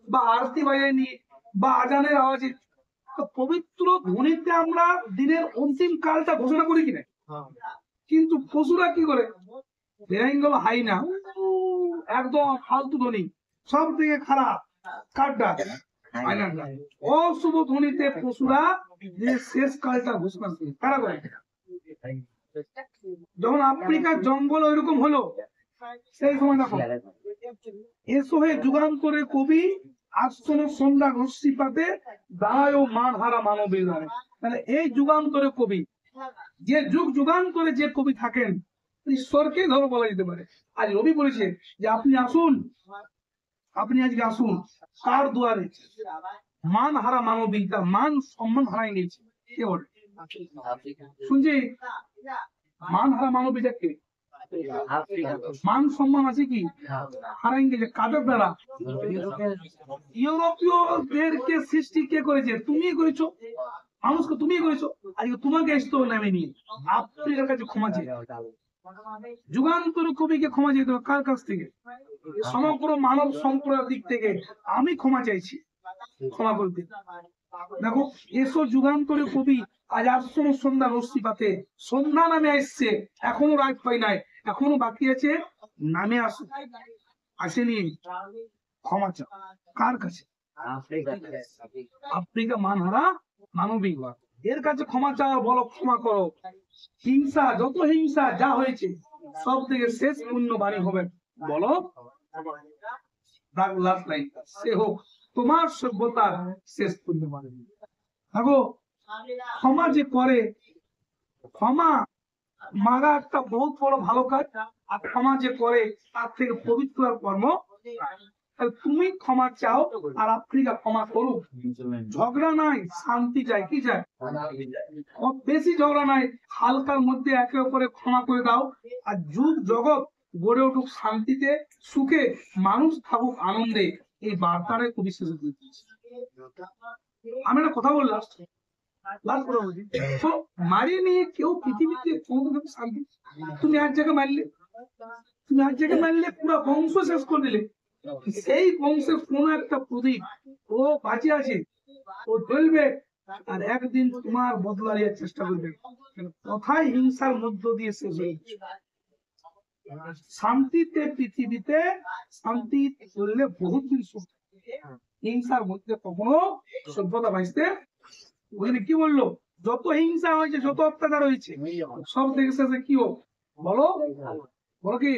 বা আরতি বাজায় নিয়ে বা আজানের আওয়াজে তো পবিত্র ধ্বনিতে আমরা দিনের অন্তিম কালটা ঘোষণা করি কিনা, কিন্তু পশুরা কি করে, বেরাইঙ্গল হাই না, একদম ফালতু ধ্বনি, সব থেকে খারাপ কাঠটা অশুভ ধ্বনিতে পশুরা যে শেষ কালটা ঘোষণা করে। কারা করে? যখন আফ্রিকার জঙ্গল ওইরকম হলো, সেই সময় দেখো এসো হে যুগান্তরে কবি আশ্রম সন্ধ্যা ঘষি পাতে দায় ও মান হারা মানবীর গানে। মানে এই যুগান্তরে কবি, যে যুগ যুগান্তরে যে কবি থাকেন, ঈশ্বরকে ধরো বলা যেতে পারে। আজ রবি বলেছে যে আপনি আসুন, আপনি আজকে আসুন কার দুয়ারে, মান হারা মানবী, তার মান সম্মান হারাই গেছে। কে বলে? শুনছি মান হারা মানবীটা কে? মান সম্মান আছে কি হারাই গেছে কাদের দ্বারা? ইউরোপীয়দেরকে সৃষ্টি কে করেছে? তুমি করেছো, মানুষকে তুমি করেছো। আজকে তোমাকে আসতে নামে নিয়ে আফ্রিকার কাছে ক্ষমা চেয়ে, যুগান্তর কবিকে ক্ষমা চাইতে হবে কার কাছ থেকে? সমগ্র মানব সম্প্রদায়ের দিক থেকে আমি ক্ষমা চাইছি, ক্ষমা করতে। দেখো এসো যুগান্তরে কবি আজ আশ্রম সন্ধ্যা রশ্মি পাতে, সন্ধ্যা নামে আসছে, এখনো রাত পাই নাই, এখনো বাকি আছে, নামে আসেনি, ক্ষমা চাও কার কাছে? আফ্রিকা মানহারা মানবিক, এর কাছে ক্ষমা চাও, বলো ক্ষমা করো। হিংসা, যত হিংসা যা হয়েছে সব থেকে শেষ পূর্ণ বাণী হবে, বলো সে হোক তোমার সভ্যতার শেষ পূর্ণ বাণী। দেখো ক্ষমা যে করে, ক্ষমা মাগা একটা বহুত বড় ভালো কাজ, আর ক্ষমা যে করে তার থেকে পবিত্র আর কর্ম। তুমি ক্ষমা চাও আর আফ্রিকা ক্ষমা করুক, ঝগড়া নাই, শান্তি চাই, কি চাই? বেশি ঝগড়া নাই, হালকার মধ্যে একে অপরে ক্ষমা করে দাও, আর যুগ জগৎ গড়ে উঠুক শান্তিতে, সুখে, মানুষ থাকুক আনন্দে। এই বার্তাটাই খুবই শেষ দিয়েছি। আমি একটা কথা বললাম, মারিয়ে নিয়ে কেউ পৃথিবীতে কোনোদিন শান্তি, তুমি এক জায়গায় মারলে, তুমি এক জায়গায় মারলে পুরো বংশ শেষ করে দিলে, সেই বংশের কোন একটা প্রদীপ ও বাঁচে আছে, ও জ্বলবে, আর একদিন তোমার বদলা নেওয়ার চেষ্টা করবে। কথাই হিংসার মধ্য দিয়ে শেষ হয়ে শান্তিতে, পৃথিবীতে শান্তি চললে বহুত দিন সুখ, হিংসার মধ্যে কখনো সভ্যতা বাঁচতে। ওখানে কি বললো? যত হিংসা হয়েছে, যত অত্যাচার হয়েছে, সব থেকে শেষে কি হোক বলো, বলো কি?